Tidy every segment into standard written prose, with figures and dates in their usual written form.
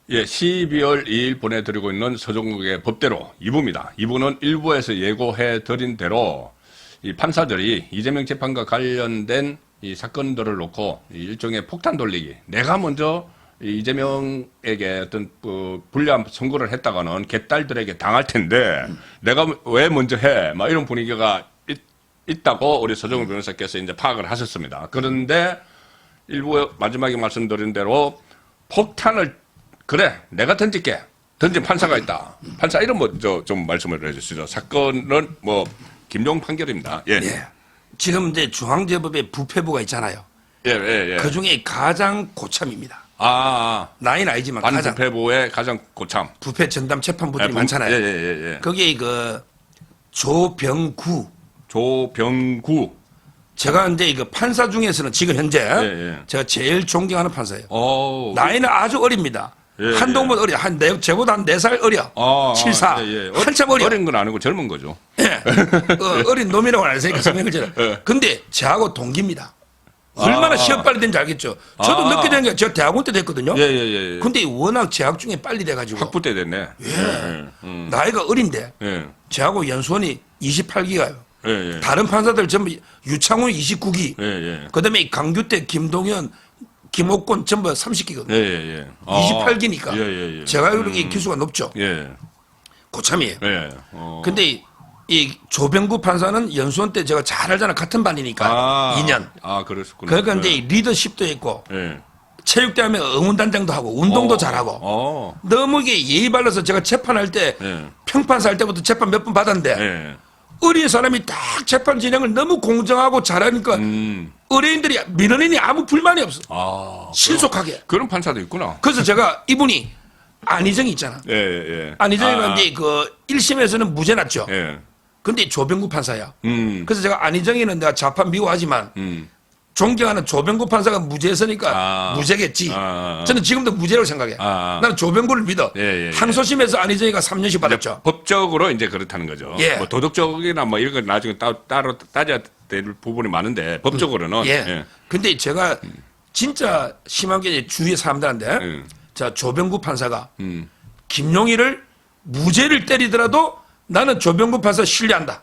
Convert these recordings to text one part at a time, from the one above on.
예, 12월 2일 보내드리고 있는 서정국의 법대로 2부입니다. 2부는 1부에서 예고해 드린 대로 이 판사들이 이재명 재판과 관련된 이 사건들을 놓고 일종의 폭탄 돌리기. 내가 먼저 이재명에게 어떤 불리한 선고를 했다가는 개딸들에게 당할 텐데 내가 왜 먼저 해? 막 이런 분위기가 있다고 우리 서정국 변호사께서 이제 파악을 하셨습니다. 그런데 일부 마지막에 말씀드린 대로 폭탄을 그래, 내가 던질게. 던진 판사가 있다. 판사 이름 좀 말씀을 해주시죠. 사건은 김용 판결입니다. 예. 예. 지금 이제 중앙제법에 부패부가 있잖아요. 예. 그 중에 가장 고참입니다. 나이는 아니지만 가장. 반부패부의 가장 고참. 부패 전담 재판부들이 많잖아요. 예. 거기에 그 조병구. 제가 이제 그 판사 중에서는 지금 현재 제가 제일 존경하는 판사예요. 나이는 아주 어립니다. 한동훈 어려. 제보다 한 4살 어려. 74. 한참 어려. 어린 건 아니고 젊은 거죠. 예. 어린 놈이라고는 안 했으니까 설명을 드려. 근데 저하고 동기입니다. 얼마나 시험 빨리 된지 알겠죠. 저도 늦게 된 게, 저 대학원 때 됐거든요. 예. 근데 워낙 재학 중에 빨리 돼가지고. 학부 때 됐네. 나이가 어린데. 저하고 연수원이 28기가요. 다른 판사들 전부 유창훈 29기. 그 다음에 강규 때 김동현, 김옥권 전부 30기거든요. 28기니까. 제가 이렇게 기수가 높죠. 고참이에요. 근데 이 조병구 판사는 연수원 때 제가 잘 알잖아. 같은 반이니까. 2년. 그랬었구나. 그러니까 이제 리더십도 있고. 체육대 하면 응원단장도 하고 운동도 잘하고. 너무 이게 예의 발라서 제가 재판할 때 평판사 할 때부터 재판 몇 번 받았는데 어린 사람이 딱 재판 진행을 너무 공정하고 잘하니까 의뢰인들이 민원인이 아무 불만이 없어. 신속하게. 그런 판사도 있구나. 그래서 제가 이분이 안희정이 있잖아. 안희정이가 이제 그 1심에서는 무죄 났죠. 근데 조병구 판사야. 그래서 제가 안희정이는 내가 좌판 미워하지만 존경하는 조병구 판사가 무죄했으니까 무죄겠지. 저는 지금도 무죄라고 생각해. 나는 조병구를 믿어. 항소심에서 안희정이가 3년씩 받았죠. 법적으로 이제 그렇다는 거죠. 도덕적이나 이런 건 나중에 따로 따져야 될 부분이 많은데 법적으로는. 근데 제가 진짜 심한 게 주위의 사람들한테 자, 조병구 판사가 김용희를 무죄를 때리더라도 나는 조병구 판사 신뢰한다.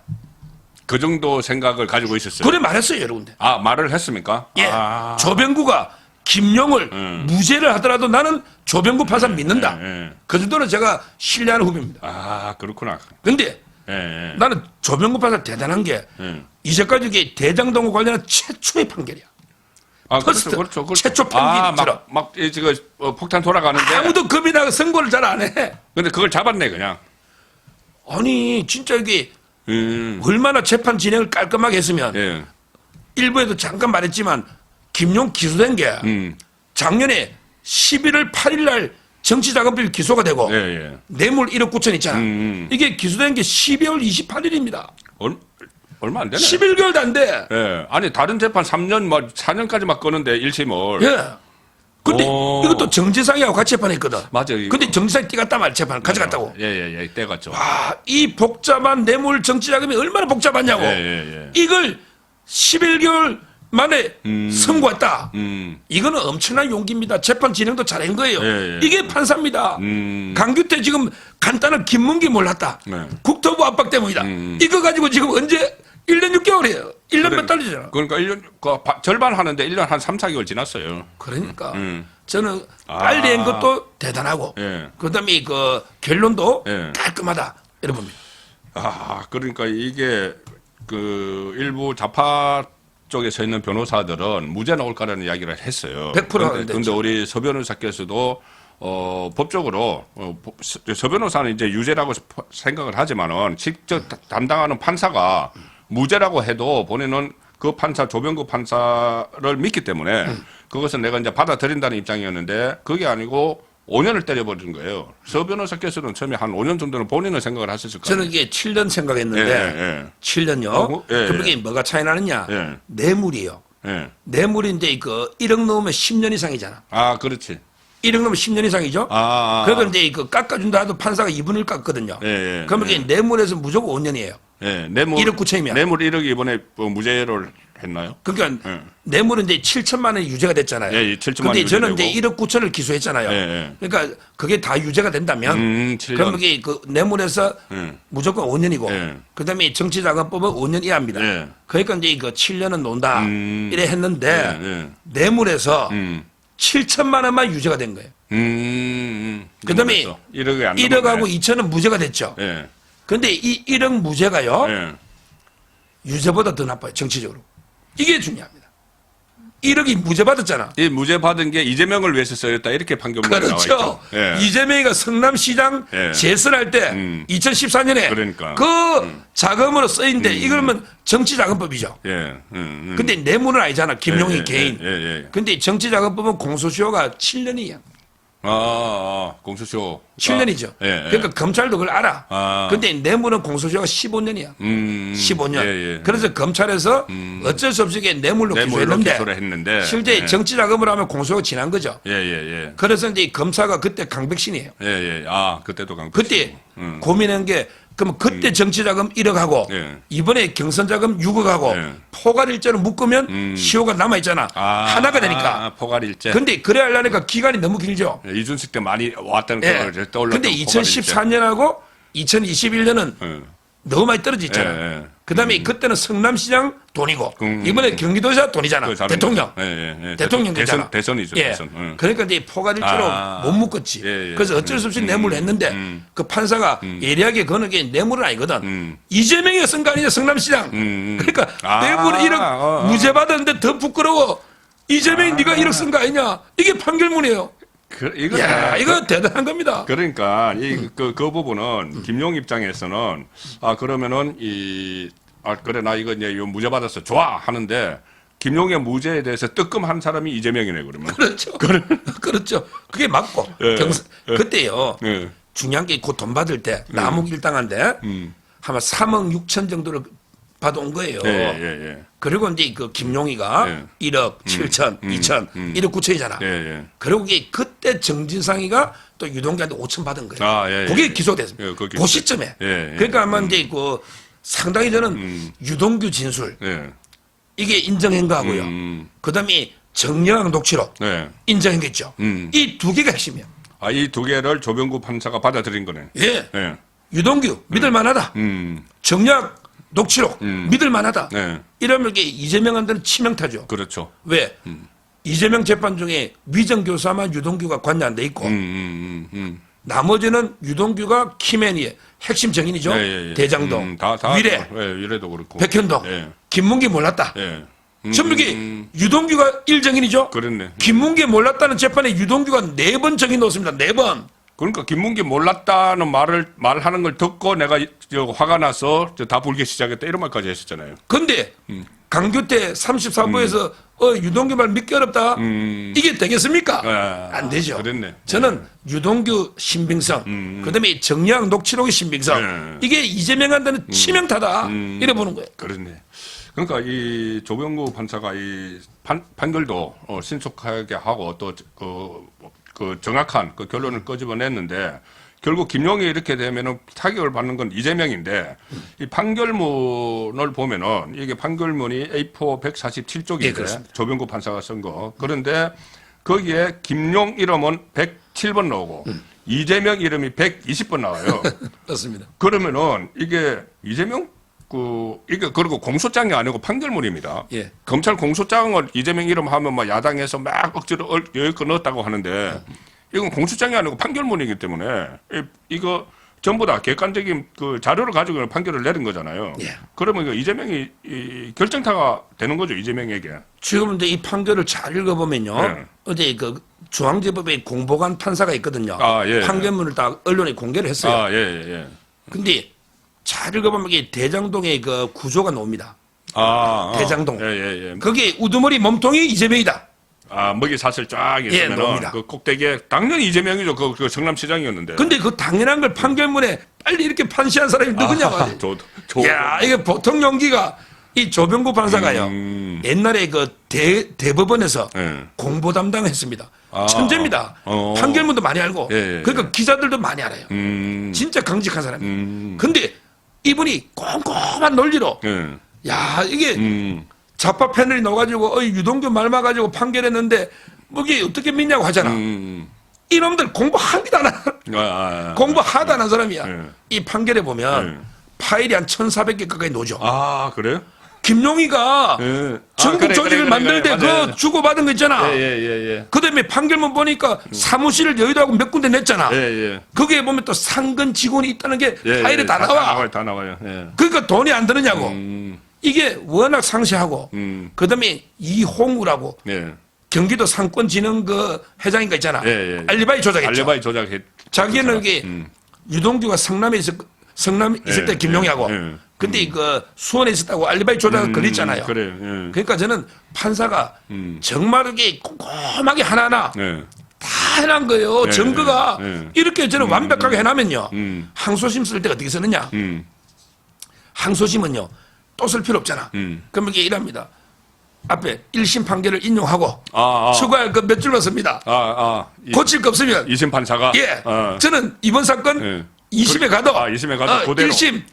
그 정도 생각을 가지고 있었어요. 그래 말했어요, 여러분들. 말을 했습니까? 조병구가 김용을 무죄를 하더라도 나는 조병구 판사 믿는다. 그 정도는 제가 신뢰하는 후배입니다. 그렇구나. 근데 나는 조병구 판사 대단한 게 이제까지 이게 대장동과 관련한 최초의 판결이야. 그렇죠. 최초 판결처럼. 지금 폭탄 돌아가는데 아무도 겁이나 선고를 잘 안 해. 근데 그걸 잡았네 그냥. 아니 진짜 이게 얼마나 재판 진행을 깔끔하게 했으면 일부에도 잠깐 말했지만 김용 기소된 게 작년에 11월 8일 날 정치자금법 기소가 되고 뇌물 1억 9천 있잖아. 이게 기소된 게 12월 28일입니다. 얼마 안 되네. 11개월도 안 돼. 아니 다른 재판 3년 4년까지 막 끄는데 1심을. 근데 이것도 정지상이하고 같이 재판했거든. 맞아요. 근데 정지상이 떼갔다 말 재판 가져갔다고. 떼갔죠. 와, 이 복잡한 뇌물 정치자금이 얼마나 복잡하냐고. 이걸 11개월 만에 선고했다. 이거는 엄청난 용기입니다. 재판 진행도 잘한 거예요. 이게 판사입니다. 강규 때 지금 간단한 김문기 몰랐다. 국토부 압박 때문이다. 이거 가지고 지금 언제 1년 6개월이에요. 1년 몇 달이잖아. 그러니까 1년 절반 하는데 1년 한 3, 4개월 지났어요. 그러니까 저는 빨리 한 것도 대단하고 그다음에 그 결론도 깔끔하다. 여러분. 그러니까 이게 그 일부 좌파 쪽에 서 있는 변호사들은 무죄 나올 거라는 이야기를 했어요. 100% 그런데 우리 서 변호사께서도 법적으로 서 변호사는 이제 유죄라고 생각을 하지만은 직접 담당하는 판사가 무죄라고 해도 본인은 그 판사 조병구 판사를 믿기 때문에 그것은 내가 이제 받아들인다는 입장이었는데 그게 아니고 5년을 때려버린 거예요. 서 변호사께서는 처음에 한 5년 정도는 본인은 생각을 하셨을 거예요. 저는 이게 7년 생각했는데 7년요. 그게 뭐가 차이 나느냐? 뇌물이에요. 뇌물인데 그 1억 넣으면 10년 이상이잖아. 그렇지. 1억 넣으면 10년 이상이죠. 그러니까 이제 그 깎아준다 해도 판사가 2분의 1 깎거든요. 그러면 뇌물에서 무조건 5년이에요. 뇌물 1억 9천이면. 뇌물 1억 이번에 무죄를 했나요? 그러니까 예. 뇌물은 이제 7천만 원이 유죄가 됐잖아요. 예, 7천만 근데 저는 유죄되고. 이제 1억 9천을 기소했잖아요. 예, 예. 그러니까 그게 다 유죄가 된다면 7년. 그럼 이게 그 뇌물에서 무조건 5년이고 예. 그다음에 정치자금법은 5년 이하입니다. 예. 그러니까 이제 그 7년은 논다 이래 했는데 예. 뇌물에서 7천만 원만 유죄가 된 거예요. 그다음에 1억이 안 1억하고 2천은 무죄가 됐죠. 예. 근데 이 1억 무죄가요. 예. 유죄보다 더 나빠요. 정치적으로. 이게 중요합니다. 1억이 무죄 받았잖아. 이 무죄 받은 게 이재명을 위해서 쓰였다 이렇게 판결문에 나와 그렇죠. 있죠. 예. 이재명이가 성남시장 예. 재선할 때 2014년에 그러니까. 그 자금으로 쓰인데 이거는 정치자금법이죠. 예. 근데 뇌물은 아니잖아. 김용희 예, 개인. 예, 예, 예. 근데 정치자금법은 공소시효가 7년이야. 공소시효 7년이죠. 예, 예. 그러니까 검찰도 그걸 알아. 아. 근데 뇌물은 공소시효가 15년이야. 15년. 예, 예. 그래서 검찰에서 어쩔 수 없이 이게 뇌물로 기소했는데, 기소를 했는데 실제 예. 정치자금으로 하면 공소가 지난 거죠. 예, 예, 예. 그래서 이제 검사가 그때 강백신이에요. 예, 예. 그때도 강백신. 그때 고민한 게 그러면 그때 정치자금 1억 하고 예. 이번에 경선자금 6억 하고 예. 포괄일자로 묶으면 시효가 남아있잖아. 하나가 되니까. 포괄일제. 근데 그래 하려니까 기간이 너무 길죠. 예, 이준석 때 많이 왔다는 예. 걸 떠올랐던 근데 2014년하고 2021년은 너무 많이 떨어져 있잖아. 예, 예. 그다음에 그때는 성남시장 돈이고 이번에 경기도지사 돈이잖아. 그 다른 대통령. 거. 예, 예. 대통령 되잖아. 대선이죠. 예. 대선. 그러니까 이제 포괄일자로 못 묶었지. 예, 예. 그래서 어쩔 수 없이 뇌물을 했는데 그 판사가 예리하게 거는 게 뇌물은 아니거든. 이재명이가 쓴 거 아니냐 성남시장. 그러니까 뇌물을 1억 무죄 받았는데 더 부끄러워. 이재명이 네가 1억 쓴 거 아니냐. 이게 판결문이에요. 이거 대단한 겁니다. 그러니까 그 부분은 김용 입장에서는 그러면은 그래 나 이거 이제 무죄 받았어 좋아 하는데 김용의 무죄에 대해서 뜨끔한 사람이 이재명이네 그러면. 그렇죠. 그렇죠. 그게 맞고 예. 그때요. 예. 중요한 게 곧 돈 받을 때 남욱 일당한데 아마 3억 6천 정도를 받아온 거예요. 예. 그리고 이제 그 김용희가 예. 1억 7천, 2천, 1억 9천이잖아. 예. 그리고 이게 그때 정진상이가 또 유동규한테 5천 받은 거예요. 예. 그게 기소됐습니다. 예, 그 시점에. 예. 그러니까 아마 이제 그 상당히 저는 유동규 진술 예. 이게 인정한 거하고요. 그다음에 정영학 녹취록 예. 인정했겠죠. 이 두 개가 핵심이야. 이 두 개를 조병구 판사가 받아들인 거네. 예. 예. 유동규 믿을 만하다. 정략 녹취록 믿을 만하다. 네. 이러면 이게 이재명한테는 치명타죠. 그렇죠. 왜? 이재명 재판 중에 위정 교사만 유동규가 관여 안 돼 있고 나머지는 유동규가 키맨이에요. 핵심 정인이죠. 예. 대장동, 다 위례, 위례도 그렇고. 백현동, 예. 김문기 몰랐다. 예. 전부 이게 유동규가 1정인이죠. 그랬네. 김문기 몰랐다는 재판에 유동규가 4번 정인 넣었습니다. 4번. 그러니까 김문기 몰랐다는 말하는 걸 듣고 내가 화가 나서 다 불기 시작했다 이런 말까지 했었잖아요. 근데 강규태 34부에서 유동규 말 믿기 어렵다. 이게 되겠습니까? 안 되죠. 그랬네. 저는 유동규 신빙성, 그다음에 정량 녹취록의 신빙성, 이게 이재명한테는 치명타다. 이래 보는 거예요. 그렇네. 그러니까 이 조병구 판사가 이 판결도 신속하게 하고 또 그 정확한 그 결론을 끄집어냈는데 결국 김용이 이렇게 되면은 타격을 받는 건 이재명인데 이 판결문을 보면은 이게 판결문이 A4 147쪽인데 예, 조병구 판사가 쓴 거. 그런데 거기에 김용 이름은 107번 나오고 이재명 이름이 120번 나와요. 그렇습니다. 그러면은 이게 이재명 이게 그리고 공소장이 아니고 판결문입니다. 예. 검찰 공소장을 이재명 이름 하면 막 야당에서 막 억지로 여기껏 넣었다고 하는데 이건 공소장이 아니고 판결문이기 때문에 이거 전부 다 객관적인 그 자료를 가지고 판결을 내린 거잖아요. 예. 그러면 이거 이재명이 결정타가 되는 거죠, 이재명에게. 지금 이제 이 판결을 잘 읽어보면요. 네. 어제 그 중앙지법에 공보관 판사가 있거든요. 예. 판결문을 다 언론에 공개를 했어요. 예. 근데 잘 읽어보면 이게 대장동의 그 구조가 나옵니다. 대장동. 예. 거기에 우두머리 몸통이 이재명이다. 먹이 사슬 쫙 있으면은 나옵니다. 그 꼭대기에 당연히 이재명이죠. 그 성남시장이었는데. 근데 그 당연한 걸 판결문에 빨리 이렇게 판시한 사람이 누구냐고. 야, 이게 보통 용기가 이 조병구 판사가요. 옛날에 그 대법원에서 공보 담당했습니다. 천재입니다. 판결문도 많이 알고. 그러니까 기자들도 많이 알아요. 진짜 강직한 사람이에요. 근데 이분이 꼼꼼한 논리로 야, 이게 좌파 패널이 나와가지고 유동규 말 막아가지고 판결했는데 뭐 이게 어떻게 믿냐고 하잖아. 이놈들 공부 한 개도 안 하는 공부 하나도 안 한 사람이야. 이 판결에 보면 파일이 한 1,400개 가까이 노죠. 아, 그래요? 김용희가 전국 조직을 만들 때 그 주고받은 거 있잖아. 그 다음에 판결문 보니까 사무실을 여의도하고 몇 군데 냈잖아. 거기에 보면 또 상근 직원이 있다는 게 파일에 다 나와. 다 나와요. 그러니까 돈이 안 드느냐고. 이게 워낙 상세하고. 그 다음에 이홍우라고. 경기도 상권진흥 그 회장인가 있잖아. 알리바이 조작했죠. 알리바이 조작했. 자기는 이게 유동규가 성남에 있을 때 김용희하고. 근데 그 수원에 있었다고 알리바이 조작 걸렸잖아요. 그래. 그러니까 저는 판사가 정말 이게 꼼꼼하게 하나하나 다 해놓은 거예요. 증거가 이렇게 저는 완벽하게 해놓으면요. 항소심 쓸 때 어떻게 쓰느냐. 항소심은요. 또 쓸 필요 없잖아. 그럼 이게 이랍니다. 앞에 1심 판결을 인용하고 추가할 거 몇 줄만 씁니다. 고칠 거 없으면 2심 판사가 저는 이번 사건 2심에 가도 2심에 가도 그대로 1심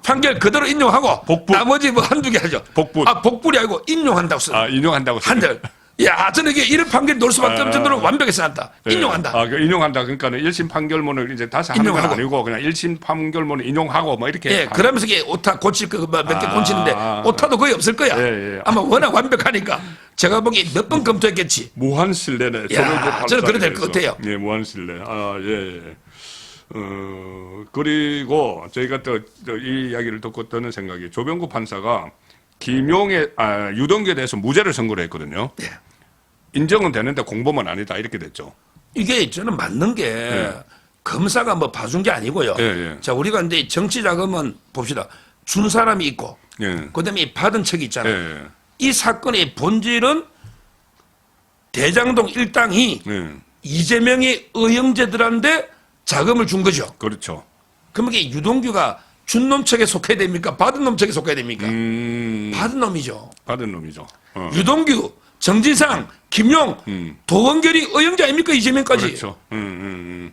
판결 그대로 인용하고 복부. 나머지 뭐 한두 개 하죠. 복불이 아니고 인용한다고 써. 인용한다고 써. 한들. 야, 저는 이게 이런 판결이 놓을 수밖에 없을 정도로 완벽히 써놨다. 인용한다. 인용한다. 그러니까는 1심 판결문을 이제 다시 하는 건 아니고 그냥 1심 판결문을 인용하고 뭐 이렇게. 그러면서 이게 오타 고칠 거 몇 개 고치는데 오타도 거의 없을 거야. 아마 워낙 완벽하니까 제가 보기 몇 번 검토했겠지. 무한 신뢰네. 저는 그래 될 것 같아요. 예, 무한 신뢰. 그리고 저희가 또 이 이야기를 듣고 드는 생각이 조병구 판사가 유동규에 대해서 무죄를 선고를 했거든요. 인정은 되는데 공범은 아니다 이렇게 됐죠. 이게 저는 맞는 게 검사가 뭐 봐준 게 아니고요. 자, 우리가 이제 정치 자금은 봅시다. 준 사람이 있고, 그다음에 받은 척이 있잖아요. 이 사건의 본질은 대장동 일당이 이재명의 의형제들한테 자금을 준 거죠. 그렇죠. 그럼 이게 유동규가 준 놈 측에 속해야 됩니까? 받은 놈 측에 속해야 됩니까? 받은 놈이죠. 받은 놈이죠. 유동규, 정진상, 김용, 도원결이 의형제 아닙니까? 이재명까지. 그렇죠.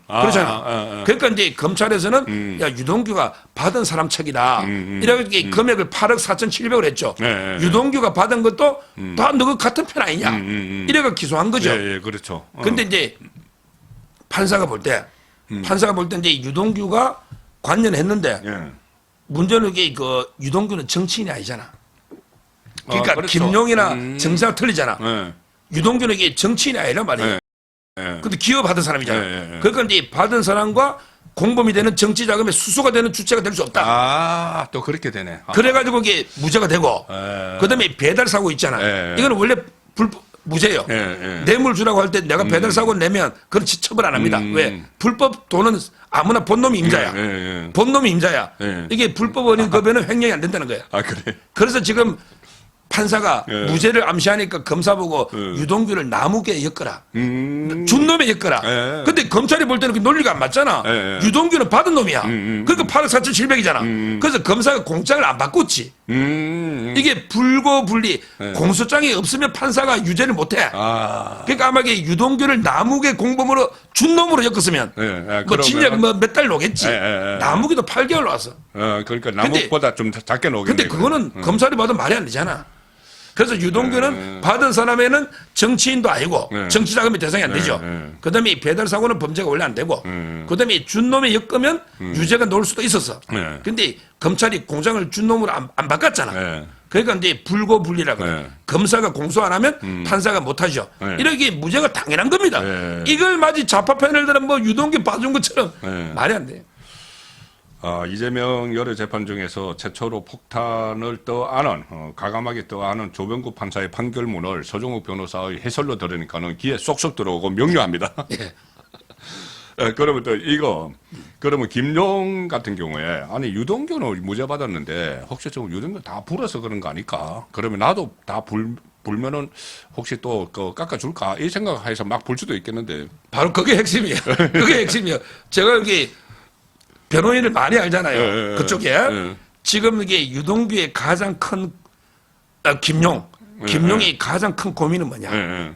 그렇잖아. 그러니까 이제 검찰에서는 야, 유동규가 받은 사람 측이다. 이렇게 금액을 8억 4,700을 했죠. 유동규가 받은 것도 다 너 같은 편 아니냐. 이래가 기소한 거죠. 그렇죠. 근데 이제 판사가 볼 때 이제 유동규가 관여했는데 문제는 이게 그 유동규는 정치인이 아니잖아. 그러니까 그렇죠. 김용이나 정상은 틀리잖아. 유동규는 이게 정치인이 아니란 말이에요. 근데 기여받은 사람이잖아. 그러니까 이제 받은 사람과 공범이 되는 정치 자금의 수수가 되는 주체가 될 수 없다. 또 그렇게 되네. 그래가지고 이게 무죄가 되고, 그다음에 배달 사고 있잖아. 이거는 원래 무죄예요. 뇌물 주라고 할 때 내가 배달 사고 내면 그건 처벌 안 합니다. 왜? 불법 돈은 아무나 본놈이 임자야. 본놈이 임자야. 이게 불법 원인 급여는 횡령이 안 된다는 거야. 그래. 그래서 지금 판사가 무죄를 암시하니까 검사 보고 유동규를 나무게 엮어라. 준 놈에 엮어라. 근데 검찰이 볼 때는 그 논리가 안 맞잖아. 유동규는 받은 놈이야. 그러니까 8억 4,700이잖아. 그래서 검사가 공장을 안 바꿨지. 이게 불고불리. 공소장이 없으면 판사가 유죄를 못해. 그러니까 아마 이게 유동규를 나무게 공범으로 준 놈으로 엮었으면 뭐 진작 뭐 몇 달 놓겠지. 나무게도 8개월 나왔어. 그러니까 나무보다 좀 작게 놓겠네. 근데 그거는 검찰이 봐도 말이 안 되잖아. 그래서 유동규는 받은 사람에는 정치인도 아니고 정치 자금의 대상이 안 되죠. 그다음에 배달 사고는 범죄가 원래 안 되고, 그다음에 준 놈에 엮으면 유죄가 나올 수도 있었어. 근데 검찰이 공장을 준 놈으로 안 바꿨잖아. 그러니까 이제 불고불리라고. 검사가 공소 안 하면 판사가 못 하죠. 이렇게 무죄가 당연한 겁니다. 이걸 마치 좌파 패널들은 뭐 유동규 봐준 것처럼 말이 안 돼요. 이재명 여러 재판 중에서 최초로 폭탄을 떠안은 가감하게 떠안은 조병구 판사의 판결문을 서종욱 변호사의 해설로 들으니까는 귀에 쏙쏙 들어오고 명료합니다. 그러면 또 그러면 김용 같은 경우에 아니 유동규는 무죄 받았는데 혹시 좀 유동규 다 불어서 그런 거 아닐까? 그러면 나도 다 불면은 혹시 또 깎아줄까? 이 생각해서 막 불 수도 있겠는데. 바로 그게 핵심이에요. 그게 핵심이에요. 제가 여기 변호인을 많이 알잖아요. 그쪽에. 지금 이게 유동규의 가장 큰, 김용이 가장 큰 고민은 뭐냐.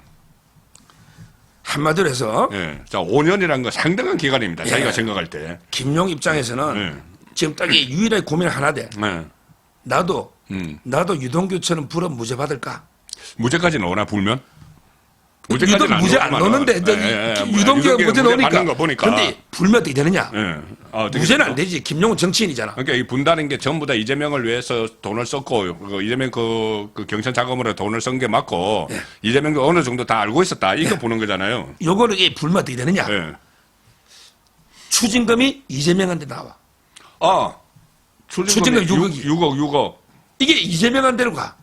한마디로 해서. 자, 5년이라는 건 상당한 기간입니다. 자기가 생각할 때. 김용 입장에서는 지금 딱 유일하게 고민 하나 돼. 나도 나도 유동규처럼 불어 무죄 받을까? 무죄까지는 오나 불면? 무죄 안 넣는데 유동규가 무죄 넣으니까. 근데 불면 어떻게 되느냐? 무죄는 안 되지. 김용은 정치인이잖아. 그러니까 이 분다는 게 전부 다 이재명을 위해서 돈을 썼고 이재명 그 경선 자금으로 돈을 쓴 게 맞고 이재명도 어느 정도 다 알고 있었다. 이거 보는 거잖아요. 요거는 이게 불면 어떻게 되느냐? 추징금이 이재명한테 나와. 추징금 6억. 이게 이재명한테로 가.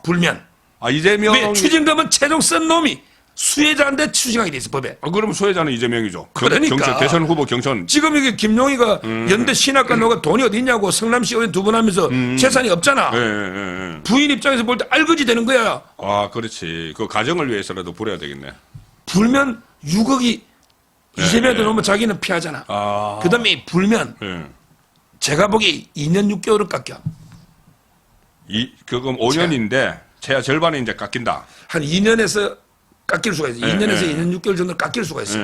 불면. 이재명. 왜 추징금은 최종 쓴 놈이 수혜자한테 추징하게 돼 있어 법에. 그럼 수혜자는 이재명이죠. 그러니까 대선 후보 경선. 지금 이게 김용희가 연대 신학과 너가 돈이 어디 있냐고 성남시 의원 2번 하면서 재산이 없잖아. 부인 입장에서 볼 때 알거지 되는 거야. 그렇지. 그 가정을 위해서라도 불어야 되겠네. 불면 6억이 이재명한테 놓으면 자기는 피하잖아. 그다음에 불면 제가 보기에 2년 6개월은 깎여. 그건 5년인데 최하 절반은 이제 깎인다. 한 2년에서 깎일 수가 있어. 2년에서 2년 6개월 정도 깎일 수가 있어.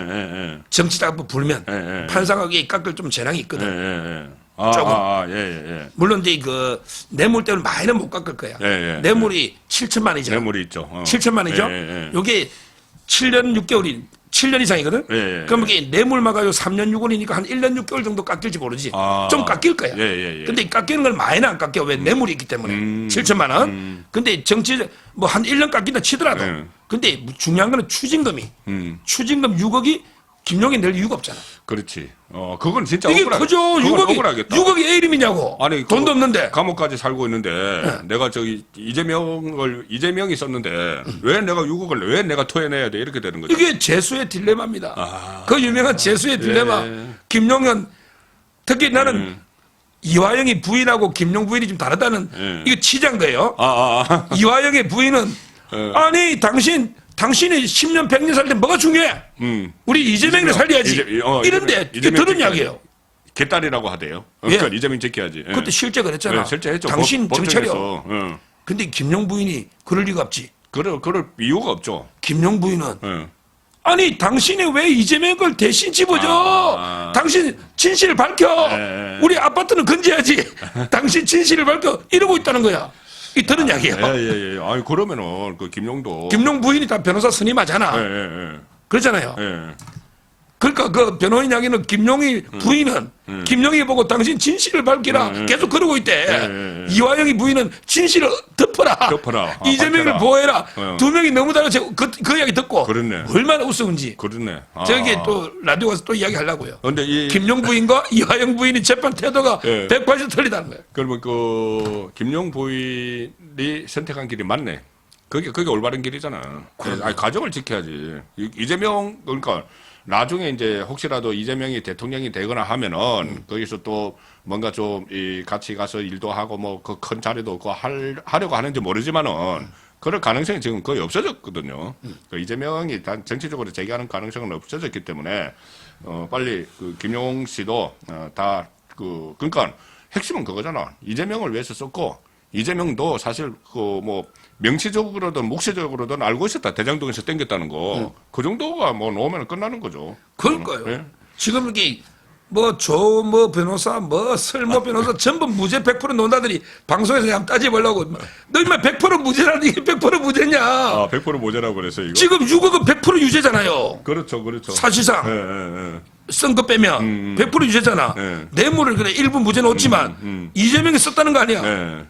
정치자금 불면 판사가 깎을 좀 재량이 있거든. 조금. 물론 이제 그 뇌물 때문에 많이는 못 깎을 거야. 뇌물이 7천만이죠. 뇌물이 있죠. 7천만이죠. 요게 7년 6개월이 7년 이상이거든? 그럼 이게 뇌물만 가지고 3년 6월이니까 한 1년 6개월 정도 깎일지 모르지. 좀 깎일 거야. 근데 깎이는 걸 많이는 안 깎여. 왜? 뇌물이 있기 때문에. 7천만 원. 근데 정치, 뭐 한 1년 깎인다 치더라도. 근데 중요한 거는 추징금이. 추징금 6억이 김용희 낼 이유가 없잖아. 그렇지. 그건 진짜 이게 크죠. 6억이 왜 이름이냐고. 아니, 돈도 없는데. 감옥까지 살고 있는데 내가 이재명이 썼는데 왜 내가 6억을 왜 내가 토해내야 돼? 이렇게 되는 거죠. 이게 재수의 딜레마입니다. 그 유명한 재수의 딜레마. 김용현 특히 나는 이화영이 부인하고 김용 부인이 좀 다르다는 이거 치자인 거예요. 이화영의 부인은 아니 당신이 10년 100년 살 때 뭐가 중요해? 우리 이재명을 살려야지. 이런데 이게 들은 이야기예요. 개딸이라고 하대요. 그러니까 이재명 지켜야지. 그때 실제 그랬잖아. 실제 했죠. 당신 정찰이요. 근데 김용 부인이 그럴 리가 없지. 그럴 이유가 없죠. 김용 부인은 아니 당신이 왜 이재명 걸 대신 집어줘? 당신 진실을 밝혀. 우리 아파트는 건재하지. 당신 진실을 밝혀. 이러고 있다는 거야. 이 들은 이야기예요. 아니 그러면은 그 김용 부인이 다 변호사 선임하잖아. 그렇잖아요. 그러니까 그 변호인 이야기는 김용희 부인은 김용희 보고 당신 진실을 밝히라 계속 그러고 있대. 이화영이 부인은 진실을 덮어라. 이재명을 보호해라. 두 명이 너무 달라서 그 이야기 듣고 그렇네. 얼마나 우스운지. 그렇네. 저기 또 라디오 가서 또 이야기 하려고요. 근데 김용 부인과 이화영 부인이 재판 태도가 180도 틀리다는 거예요. 그러면 그 김용 부인이 선택한 길이 맞네. 그게 올바른 길이잖아. 아니, 가정을 지켜야지. 이재명 그러니까 나중에 이제 혹시라도 이재명이 대통령이 되거나 하면은 거기서 또 뭔가 좀 같이 가서 일도 하고 뭐 그 큰 자리도 없고 하려고 하는지 모르지만은 그럴 가능성이 지금 거의 없어졌거든요. 그 이재명이 정치적으로 재기하는 가능성은 없어졌기 때문에 빨리 그 김용 씨도 그러니까 핵심은 그거잖아. 이재명을 위해서 썼고 이재명도 사실 그 뭐 명시적으로든 묵시적으로든 알고 있었다. 대장동에서 땡겼다는 거. 그 정도가 뭐 놓으면 끝나는 거죠. 그러니까요. 지금 이게 뭐 변호사, 설모 변호사 전부 무죄 100% 논다더니 방송에서 한번 따져보려고. 너 임마 100% 무죄라는데 이게 100% 무죄냐. 100% 무죄라고 그래서 이거. 지금 6억은 100% 유죄잖아요. 그렇죠. 사실상. 쓴 거 빼면 100% 유죄잖아. 뇌물을 그래 일부 무죄 넣었지만 이재명이 썼다는 거 아니야.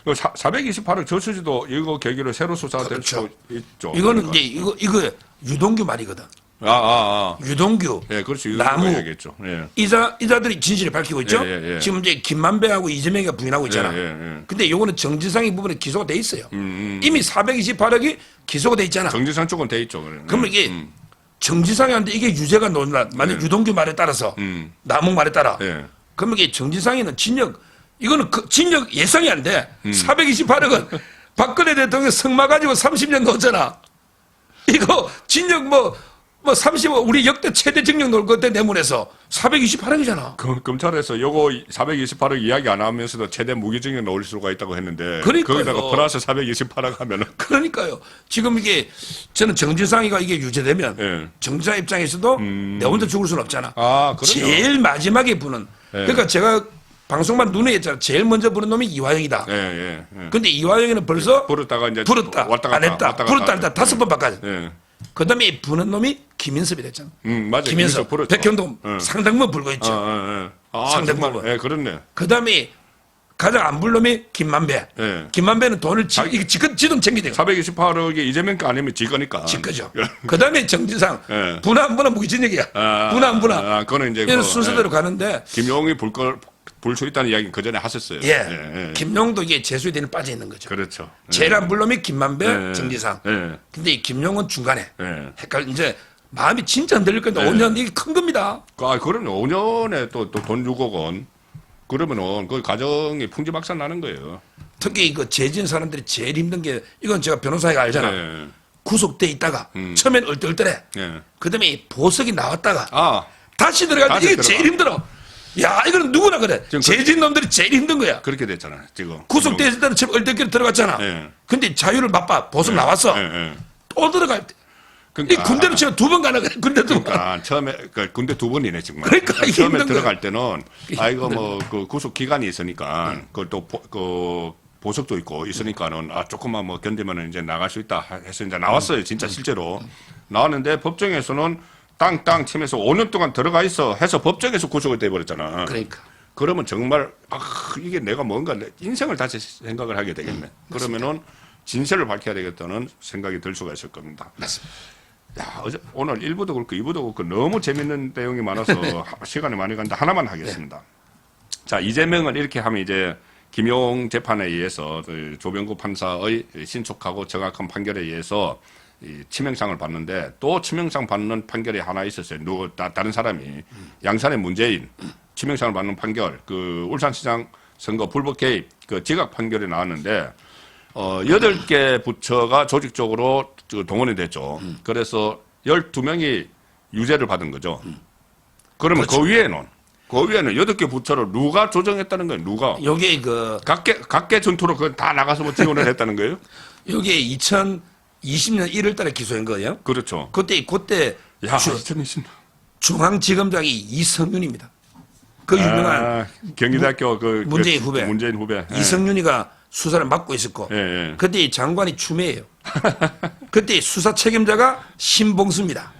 428억 저수지도 이거 계기로 새로 수사될 수 있죠. 이거는 이제 이거 유동규 말이거든. 유동규. 그렇지. 나무. 얘기했죠. 이자들이 진실을 밝히고 있죠. 지금 이제 김만배하고 이재명이가 부인하고 있잖아. 근데 요거는 정진상이 부분에 기소가 돼 있어요. 이미 428억이 기소가 돼 있잖아. 정진상 쪽은 돼 있죠. 그러면 이게 정진상이한테 이게 유죄가 논란. 만약 유동규 말에 따라서 나무 말에 따라. 그러면 이게 정진상이는 이거는 징역 예상이 안 돼. 428억은 박근혜 대통령 승마 가지고 30년 넣었잖아. 이거 징역 뭐 35, 우리 역대 최대 징역 넣을 것 같아, 뇌물에서. 428억이잖아. 검찰에서 요거 428억 이야기 안 하면서도 최대 무기징역 넣을 수가 있다고 했는데. 그러니까요. 거기다가 플러스 428억 하면은. 그러니까요. 지금 저는 정진상이가 이게 유죄되면 정진상 입장에서도 내 혼자 죽을 수는 없잖아. 그럼요. 제일 마지막에 부는. 그러니까 제가 방송만 눈에 했잖아. 제일 먼저 부른 놈이 이화영이다. 근데 이화영이는 벌써 불었다가 이제 불었다 왔다 갔다 안 했다. 불었다 안 했다. 5번 바꿔. 예. 그다음에 부는 놈이 김인섭이 됐잖아. 맞아. 김인섭, 백현동 상당부 불고 있죠. 상당부. 정말, 예, 그렇네. 그다음에 가장 안 불 놈이 김만배. 예. 김만배는 돈을 지돈 챙기대요. 428억이 이재명 거 아니면 지 거니까. 지 거죠. 그다음에 정진상. 예. 분화 안 분화 무기징역이야. 분화 안 분화. 그거는 이제 이런 순서대로 가는데. 김용이 불 수 있다는 이야기는 그 전에 하셨어요. 예. 김용도 이게 재수의대는 빠져 있는 거죠. 그렇죠. 제일 안 불 놈이 김만배, 정진상. 예. 근데 이 김용은 중간에. 예. 이제 마음이 진짜 흔들릴 건데 5년 이게 큰 겁니다. 그러면 5년에 또 돈 6억 원. 그러면은 그 가정이 풍지박산 나는 거예요. 특히 그 재진 사람들이 제일 힘든 게 이건 제가 변호사가 알잖아. 예. 구속돼 있다가 처음엔 얼떨떨해. 예. 그다음에 보석이 나왔다가 다시 들어갈 때 다시 이게 들어가. 제일 힘들어. 야 이거는 누구나 그래. 지금 재진 놈들이 제일 힘든 거야. 그렇게 됐잖아, 지금. 구속돼 있을 때는 처음 얼떨결에 들어갔잖아. 예. 근데 자유를 맛봐. 보석 나왔어. 또 들어갈 때. 이 군대로 치면 2번 가나 그래. 군대 2번. 그러니까 처음에 군대 2번이네 정말. 그러니까 이게 처음에 힘든 들어갈 때는 이거 뭐 그 구속 기간이 있으니까 그또 그 보석도 있고 있으니까는 조금만 뭐 견디면은 이제 나갈 수 있다 해서 이제 나왔어요. 진짜 실제로 나왔는데 법정에서는 땅땅 치면서 5년 동안 들어가 있어 해서 법정에서 구속이 돼 버렸잖아. 그러니까. 그러면 정말 이게 내가 뭔가 인생을 다시 생각을 하게 되겠네. 그러면은 진실을 밝혀야 되겠다는 생각이 들 수가 있을 겁니다. 맞습니다. 야, 오늘 1부도 그렇고 2부도 그렇고 너무 재밌는 내용이 많아서 시간이 많이 간다. 하나만 하겠습니다. 자, 이재명은 이렇게 하면 이제 김용 재판에 의해서 그 조병구 판사의 신속하고 정확한 판결에 의해서 이 치명상을 받는데 또 치명상 받는 판결이 하나 있었어요. 다른 사람이 양산의 문재인 치명상을 받는 판결, 그 울산시장 선거 불법 개입 그 지각 판결이 나왔는데 8개 부처가 조직적으로 동원이 됐죠. 그래서 12명이 유죄를 받은 거죠. 그러면 그렇죠. 그 위에는 8개 부처를 누가 조정했다는 거예요? 누가? 요게 각계 전투로 다 나가서 뭐 지원을 했다는 거예요? 요게 2020년 1월 달에 기소한 거예요. 그렇죠. 그때 야, 2020년. 중앙지검장이 이성윤입니다. 그 유명한 경기대학교 문재인 후배. 문재인 후배. 이성윤이가 수사를 맡고 있었고 예. 그때 이 장관이 추미애예요. 그때 수사 책임자가 신봉수입니다.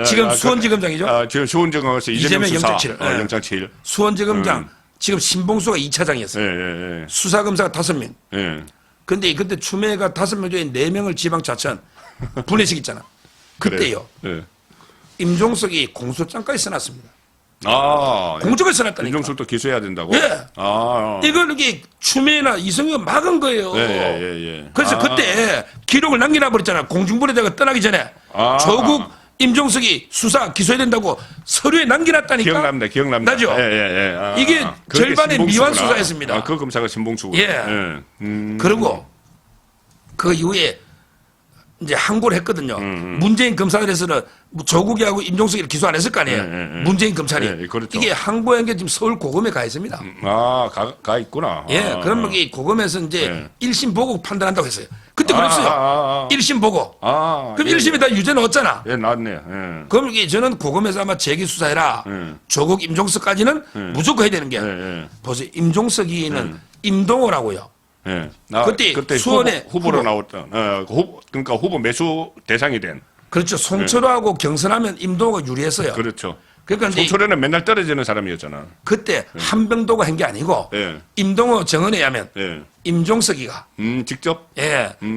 지금 수원지검장이죠. 지금 수원지검에서 이재명 수사 영장칠. 영장 7. 수원지검장 지금 신봉수가 2차장이었어요. 예. 수사검사가 5명. 예. 근데 그때 추미애가 5명 중에 4명을 지방자천 분해시켰잖아. 그때요. 예. 임종석이 공소장까지 써놨습니다. 공적을 써놨다니까. 임종석도 기소해야 된다고? 예. 이걸 이게 추미애나 이성유가 막은 거예요. 예. 그래서 그때 기록을 남기나 버렸잖아. 공중분해자가 떠나기 전에 조국 임종석이 수사 기소해야 된다고 서류에 남겨놨다니까. 기억납니다. 나죠? 예. 이게 절반의 미완 수사였습니다. 그 검사가 신봉수고. 예. 그리고 그 이후에 이제 항고를 했거든요. 문재인 검사들에서는 조국이하고 임종석이를 기소 안 했을 거 아니에요. 문재인 검찰이. 그렇죠. 이게 항고한 게 지금 서울 고검에 가 있습니다. 가 있구나. 예, 그러면 이 고검에서 이제 1심 보고 판단한다고 했어요. 그때 그랬어요. 1심 보고. 그럼 1심이 다 유죄 넣었잖아. 예, 나왔네요. 그럼 이게 저는 고검에서 아마 재기 수사해라. 조국 임종석까지는 무조건 해야 되는 게. 보세요. 임종석이는 임동호라고요. 예. 그때 수원에 후보로 나왔던, 그러니까 후보 매수 대상이 된. 그렇죠. 송철호하고 경선하면 임동호가 유리했어요. 그렇죠. 그러니까 송철호는 맨날 떨어지는 사람이었잖아. 그때 한병도가 한 게 아니고 임동호 정언에 하면 임종석이가 직접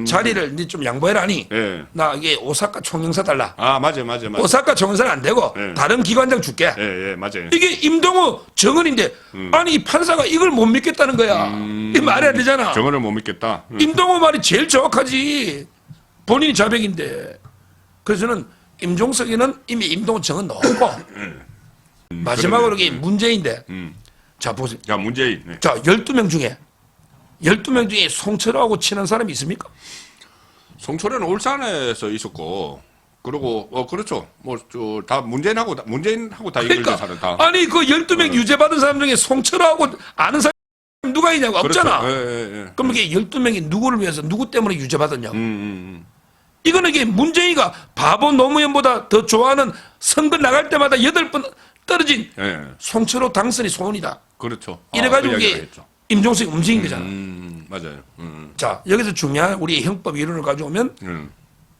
자리를 이제 좀 양보해라니 나 이게 오사카 총영사 달라. 맞아. 오사카 총영사는 안 되고 다른 기관장 줄게. 맞아요. 이게 임동호 정언인데 아니 이 판사가 이걸 못 믿겠다는 거야. 이 말이 안 되잖아. 정언을 못 믿겠다. 임동호 말이 제일 정확하지. 본인이 자백인데. 그래서 저는 임종석이는 이미 임동호 정은 넣었고 마지막으로 이게 문재인인데 자 보세요. 자 문재인. 자 12명 중에 송철호하고 친한 사람이 있습니까? 송철호는 울산에서 있었고 그리고 그렇죠. 뭐 다 문재인하고 다 이끌린 사람 다. 아니 그 12명 유죄 받은 사람 중에 송철호하고 아는 사람 누가 있냐고 없잖아. 그렇죠. 그럼 이게 12명이 누구를 위해서 누구 때문에 유죄 받았냐고. 이거는 이게 문재인이가 바보 노무현보다 더 좋아하는 선거 나갈 때마다 8번 떨어진 송철호 당선이 소원이다. 그렇죠. 이래가지고 그 이게 이야기를 했죠. 임종석이 움직인 거잖아. 맞아요. 자, 여기서 중요한 우리 형법 이론을 가져오면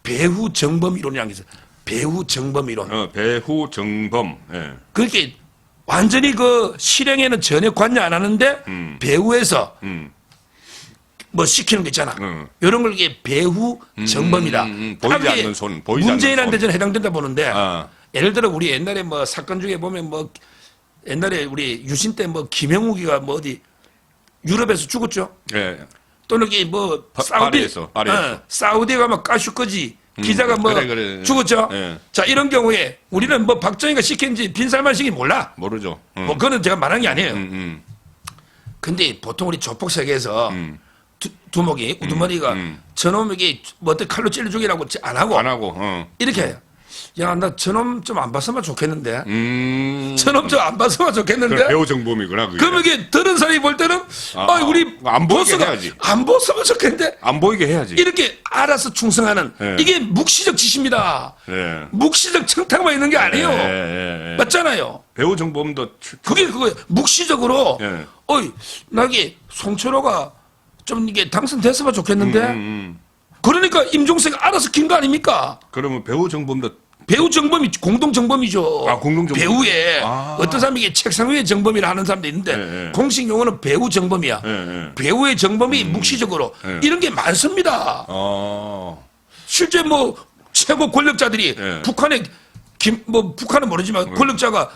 배후 정범 이론이라는 게 있어요. 배후 정범 이론. 배후 정범. 예. 그렇게 완전히 그 실행에는 전혀 관여 안 하는데 배후에서 뭐 시키는 거 있잖아. 이런 걸 이게 배후 정범이다. 보이지 딱 이게 않는 손, 보이지 않는 문재인한테 손. 저는 해당된다 보는데 아. 예를 들어 우리 옛날에 뭐 사건 중에 보면 뭐 옛날에 우리 유신 때 뭐 김영욱이가 뭐 어디 유럽에서 죽었죠. 예. 또는 이게 뭐 파리에서. 사우디에 가면 까슈꺼지 기자가 뭐 그래. 죽었죠. 예. 자 이런 경우에 우리는 뭐 박정희가 시킨지 빈살만 시킨 몰라. 모르죠. 뭐 그거는 제가 말한 게 아니에요. 근데 보통 우리 조폭 세계에서 두목이 우두머리가 저놈에게 뭐 어떤 칼로 찔러 죽이라고 안 하고 이렇게 해요. 야, 나 저놈 좀 안 봤으면 좋겠는데. 저놈 좀 안 봤으면 좋겠는데. 배우 정범이구나. 그게. 그럼 이게 들은 사람이 볼 때는 우리 안 보이게 보스가 해야지. 안 봤으면 좋겠는데. 안 보이게 해야지. 이렇게 알아서 충성하는 예. 이게 묵시적 짓입니다. 예. 묵시적 청탁만 있는 게 아니에요. 예. 맞잖아요. 배우 정범도 그게 그거예요. 묵시적으로 예. 나게 송철호가 좀 이게 당선됐으면 좋겠는데. 그러니까 임종석이 알아서 킨 거 아닙니까? 그러면 배우 정범도 배우 정범이 공동 정범이죠. 공동 정범. 배우에 어떤 사람이 이게 책상 위에 정범이라 하는 사람도 있는데 예. 공식 용어는 배우 정범이야. 예. 배우의 정범이 묵시적으로 이런 게 많습니다. 실제 뭐 최고 권력자들이 예. 북한에 북한은 모르지만 권력자가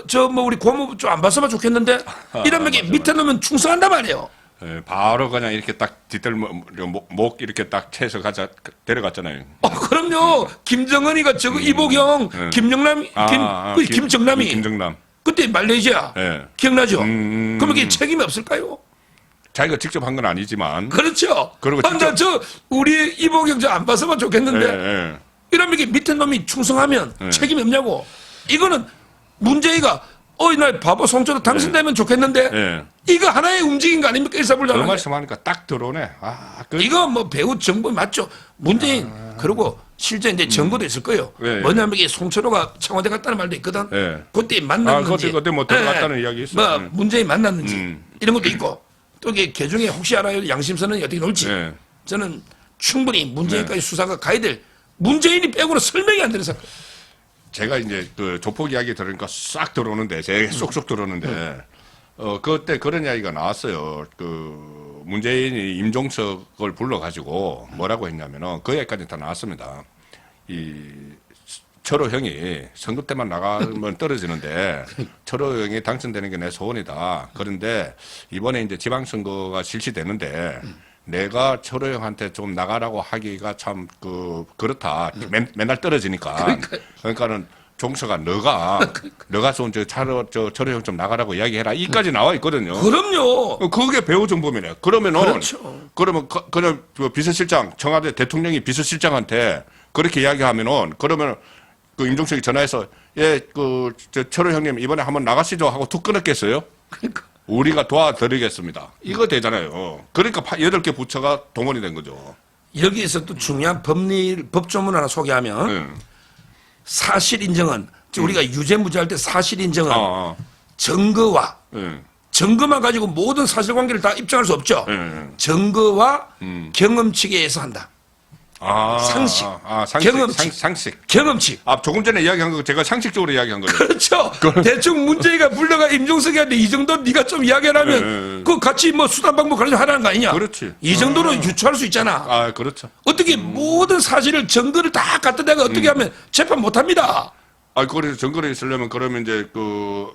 저 뭐 우리 고모 좀 안 봤으면 좋겠는데 이러면 맞아, 밑에 놓으면 충성한단 말이에요. 예, 바로 그냥 이렇게 딱 뒤뜰 목 이렇게 딱 채서 데려갔잖아요. 그럼요. 김정은이가 저거 이보경, 김정남이 김정남. 그때 말레이시아 예. 기억나죠? 그럼 이게 책임이 없을까요? 자기가 직접 한 건 아니지만. 그렇죠. 그리고 저 우리 이보경 저 안 봤으면 좋겠는데 예. 이러면 이게 밑에 놈이 충성하면 책임이 없냐고. 이거는 문재인가 나 바보 송철호 당선되면 좋겠는데 이거 하나의 움직인 거 아닙니까? 그 일사불란. 말씀하니까 딱 들어오네. 이거 뭐 배우 정보 맞죠? 문재인 그리고 실제 이제 정보도 있을 거예요. 뭐냐면 이게 송철호가 청와대 갔다는 말도 있거든. 그때 만났는지. 그때 뭐 들어갔다는 이야기 있어요. 뭐 문재인 만났는지 이런 것도 있고 또 이게 개중에 혹시 알아요? 양심선언이 어떻게 놀지? 저는 충분히 문재인까지 수사가 가야 될 문재인이 빼고는 설명이 안 되는 사건. 제가 이제 그 조폭 이야기 들으니까 싹 들어오는데, 제가 쏙쏙 들어오는데, 그때 그런 이야기가 나왔어요. 그, 문재인이 임종석을 불러가지고 뭐라고 했냐면은, 그 얘기까지 다 나왔습니다. 철호 형이 선거 때만 나가면 떨어지는데, 철호 형이 당선되는 게 내 소원이다. 그런데 이번에 이제 지방선거가 실시되는데, 내가 철호 형한테 좀 나가라고 하기가 참 그렇다. 맨날 떨어지니까. 그러니까는 종서가 너가 좀 철호 형 좀 나가라고 이야기해라. 이까지 나와 있거든요. 그럼요. 그게 배우 정보면이에요. 그러면은 그렇죠. 그러면 그냥 비서실장 청와대 대통령이 비서실장한테 그렇게 이야기하면은 그러면 그 임종석이 전화해서 철호 형님 이번에 한번 나가시죠 하고 툭 끊었겠어요? 그러니까. 우리가 도와드리겠습니다. 이거 되잖아요. 그러니까 8개 부처가 동원이 된 거죠. 여기에서 또 중요한 법조문 하나 소개하면 사실 인정은 우리가 유죄무죄 할 때 사실 인정은 증거와 증거만 가지고 모든 사실관계를 다 입증할 수 없죠. 증거와 경험칙에 서 한다. 상식. 상식. 경험칙. 조금 전에 이야기한 거 제가 상식적으로 이야기한 거예요. 그렇죠. 대충 문재인가 불러가 임종석이한테 이 정도 네가 좀 이야기하라면 그 같이 뭐 수단 방법 가르쳐 하라는 거 아니냐. 그렇지. 이 정도로 유추할 수 있잖아. 그렇죠. 어떻게 모든 사실을 증거를 다 갖다 대가 어떻게 하면 재판 못 합니다. 그래서 증거를 있으려면 그러면 이제 그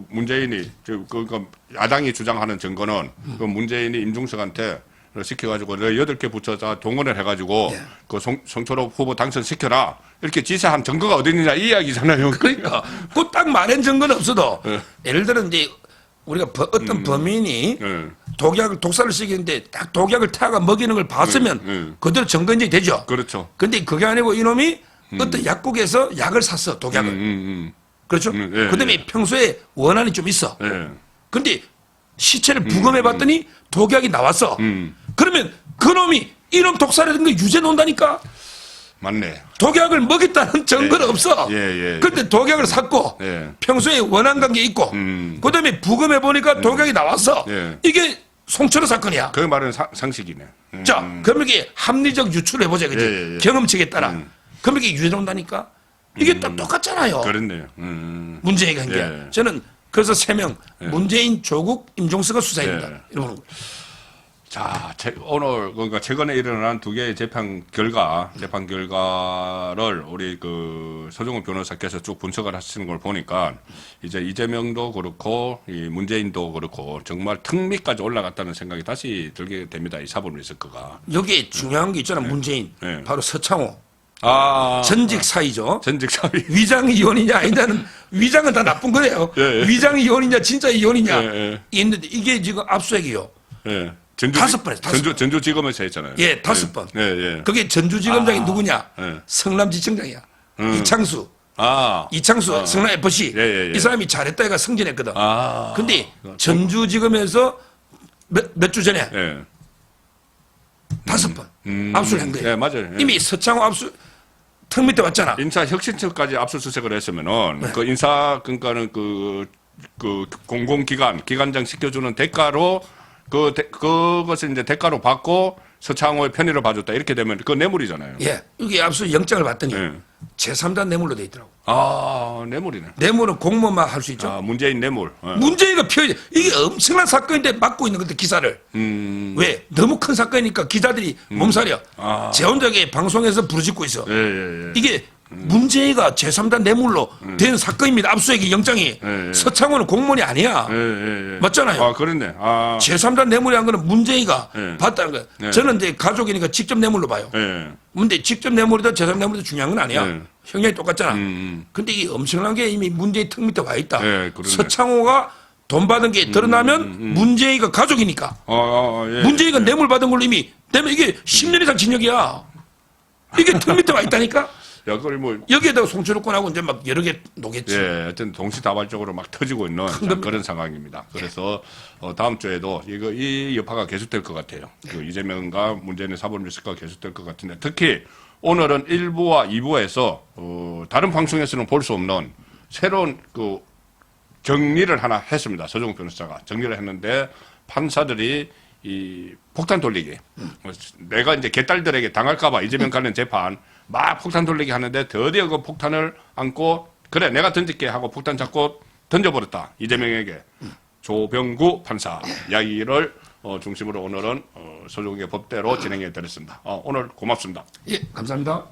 문재인이 그러니까 야당이 주장하는 증거는 그 문재인이 임종석한테 시켜가지고 8개 부처 다 동원을 해가지고 그 송철호 후보 당선시켜라 이렇게 지시한 증거가 어디 있느냐 이 이야기잖아요. 그러니까 그 딱 말한 증거는 없어도 예를 들어 이제 우리가 어떤 범인이 독약을 시키는데 딱 독약을 타가 먹이는 걸 봤으면 그대로 증거 인정이 되죠. 그렇죠. 근데 그게 아니고 이놈이 어떤 약국에서 약을 샀어 독약을. 그렇죠. 그다음에 평소에 원한이 좀 있어. 근데 시체를 부검해 봤더니 독약이 나왔어. 그러면 그놈이 이놈 독살했던 거 유죄 논다니까. 맞네. 독약을 먹였다는 증거는 없어. 예. 그런데 독약을 샀고 예. 평소에 원한 관계 있고 그다음에 부검해 보니까 독약이 나왔어. 예. 이게 송철호 사건이야. 그 말은 상식이네. 자, 그럼 이게 합리적 유출을 해보자, 그지? 예. 경험칙에 따라. 그럼 이게 유죄나온다니까? 이게 딱 똑같잖아요. 그렇네요. 문재인이 한 게. 예. 저는 그래서 3명, 문재인, 조국, 임종석가 수사해야 된다. 이러는 거예요. 자, 오늘 그러니까 최근에 일어난 두 개의 재판 결과를 우리 그 서정훈 변호사께서 쭉 분석을 하시는 걸 보니까 이제 이재명도 그렇고 이 문재인도 그렇고 정말 턱밑까지 올라갔다는 생각이 다시 들게 됩니다. 이 사법 리스크가. 여기에 중요한 게 있잖아, 문재인. 네. 바로 서창호. 아, 전직 사위죠. 전직 사위. 위장 이혼이냐 아니냐는 위장은 다 나쁜 거예요. 예. 위장 이혼이냐 진짜 이혼이냐 예. 있는데 이게 지금 압수액이요. 예. 5번 했어요. 전주지검에서 했잖아요. 예, 5번. 예. 그게 전주지검장이 누구냐? 예. 성남지청장이야. 이창수. 이창수 성남 FC. 예. 이 사람이 잘했다 해가 승진했거든. 아. 근데 전주지검에서 몇 주 전에 예. 5번 압수를 한 거예요. 예, 맞아요. 예. 이미 서창호 압수 턱 밑에 왔잖아. 인사 혁신처까지 압수수색을 했으면은 그 인사 그러니까는 그 기관장 시켜주는 대가로 그것을 이제 대가로 받고 서창호의 편의를 봐줬다 이렇게 되면 그 뇌물이잖아요. 예, 이게 압수 영장을 봤더니 예. 제3단 뇌물로 돼 있더라고. 아, 뇌물이네. 뇌물은 공무원만 할 수 있죠. 아, 문재인 뇌물. 예. 문재인가 이게 엄청난 사건인데 막고 있는 건데 기사를. 왜? 너무 큰 사건이니까 기자들이 몸살이야. 제 혼자게 방송에서 부르짖고 있어. 예. 이게 문재인가 제3단 뇌물로 된 사건입니다. 압수액이 영장이. 서창호는 공무원이 아니야. 맞잖아요. 아, 그렇네. 아. 제3단 뇌물이 한 거는 문재인가 봤다는 거야. 네. 저는 이제 가족이니까 직접 뇌물로 봐요. 예. 근데 직접 뇌물이다 제3 뇌물이다 중요한 건 아니야. 네. 형량이 똑같잖아. 근데 이게 엄청난 게 이미 문재인 턱 밑에 와 있다. 네, 그러네. 서창호가 돈 받은 게 드러나면 문재인가 가족이니까. 예. 문재인가 뇌물 받은 걸로 이미 되면 이게 10년 이상 징역이야. 이게 턱 밑에 와 있다니까. 야, 그걸 뭐. 여기에다가 송철호권하고 이제 막 여러 개 놓겠지. 예, 하여튼 동시다발적으로 막 터지고 있는 그런 상황입니다. 그래서 다음 주에도 이 여파가 계속될 것 같아요. 그 이재명과 문재인의 사법 리스크가 계속될 것 같은데 특히 오늘은 1부와 2부에서 다른 방송에서는 볼 수 없는 새로운 그 정리를 하나 했습니다. 서정훈 변호사가 정리를 했는데 판사들이 이 폭탄 돌리기. 내가 이제 개딸들에게 당할까봐 이재명 관련 재판 막 폭탄 돌리기 하는데 드디어 그 폭탄을 안고 그래 내가 던질게 하고 폭탄 잡고 던져버렸다. 이재명에게. 조병구 판사 이야기를 중심으로 오늘은 서정훈의 법대로 진행해 드렸습니다. 오늘 고맙습니다. 예, 감사합니다.